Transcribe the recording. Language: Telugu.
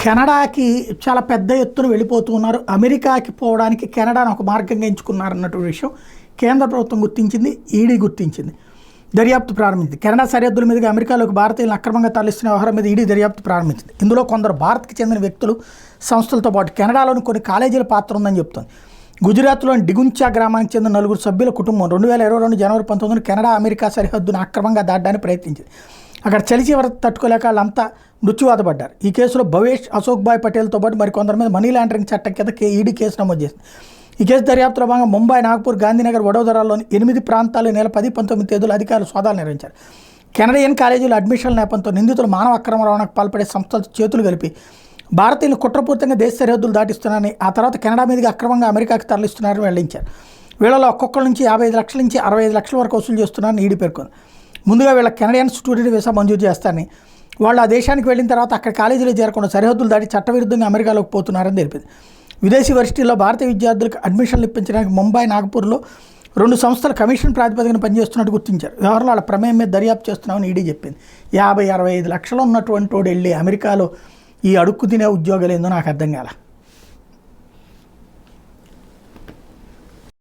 కెనడాకి చాలా పెద్ద ఎత్తున వెళ్ళిపోతున్నారు. అమెరికాకి పోవడానికి కెనడాను ఒక మార్గంగా ఎంచుకున్నారన్నటువంటి విషయం కేంద్ర ప్రభుత్వం గుర్తించింది, ఈడీ గుర్తించింది, దర్యాప్తు ప్రారంభించింది. కెనడా సరిహద్దుల మీదుగా అమెరికాలోకి భారతీయులను అక్రమంగా తరలిస్తున్న వ్యవహారం మీద ఈడీ దర్యాప్తు ప్రారంభించింది. ఇందులో కొందరు భారత్కి చెందిన వ్యక్తులు, సంస్థలతో పాటు కెనడాలోని కొన్ని కాలేజీల పాత్ర ఉందని చెప్తోంది. గుజరాత్లోని డిగుంచా గ్రామానికి చెందిన 4 సభ్యుల కుటుంబం 2022 జనవరి 19 కెనడా అమెరికా సరిహద్దును అక్రమంగా దాటడానికి ప్రయత్నించింది. అక్కడ చలి చివర తట్టుకోలేక వాళ్ళంతా మృత్యువాత పడ్డారు. ఈ కేసులో భవేష్, అశోక్ భాయ్ పటేల్తో పాటు మరికొందరి మీద మనీ లాండరింగ్ చట్టం కింద ఈడీ కేసు నమోదు చేసింది. ఈ కేసు దర్యాప్తులో భాగంగా ముంబై, నాగ్పూర్, గాంధీనగర్, వడోదరాలోని 8 ప్రాంతాలు నెల 10, 19 తేదీలు అధికారులు సోదాలు నిర్వహించారు. కెనడియన్ కాలేజీలో అడ్మిషన్ల నేపథ్యంతో నిందితులు మానవ అక్రమ రవాణాకు పాల్పడే సంస్థలతో చేతులు కలిపి భారతీయులు కుట్రపూరితంగా దేశ సరిహద్దులు దాటిస్తున్నారని, ఆ తర్వాత కెనడా మీదుగా అక్రమంగా అమెరికాకి తరలిస్తున్నారని వెల్లడించారు. వీళ్ళలో ఒక్కొక్కరి నుంచి 55 లక్షల నుంచి 65 లక్షల వరకు వసూలు చేస్తున్నారని ఈడీ పేర్కొంది. ముందుగా వీళ్ళ కెనడియన్ స్టూడెంట్ వీసా మంజూరు చేస్తారని, వాళ్ళు ఆ దేశానికి వెళ్ళిన తర్వాత అక్కడ కాలేజీలో చేరకుండా సరిహద్దులు దాటి చట్టవిరుద్ధంగా అమెరికాలోకి పోతున్నారని తెలిపింది. విదేశీ వర్సిటీల్లో భారతీయ విద్యార్థులకు అడ్మిషన్లు ఇప్పించడానికి ముంబై, నాగ్పూర్లో 2 సంస్థలు కమిషన్ ప్రాతిపదికన పనిచేస్తున్నట్టు గుర్తించారు. వ్యవహారంలో వాళ్ళ ప్రమేయం మీద దర్యాప్తు చేస్తున్నామని ఈడీ చెప్పింది. 50-65 లక్షలు ఉన్నటువంటి వాడు వెళ్ళి అమెరికాలో ఈ అడుక్కు తినే ఉద్యోగాలు ఏందో నాకు అర్థం కాల.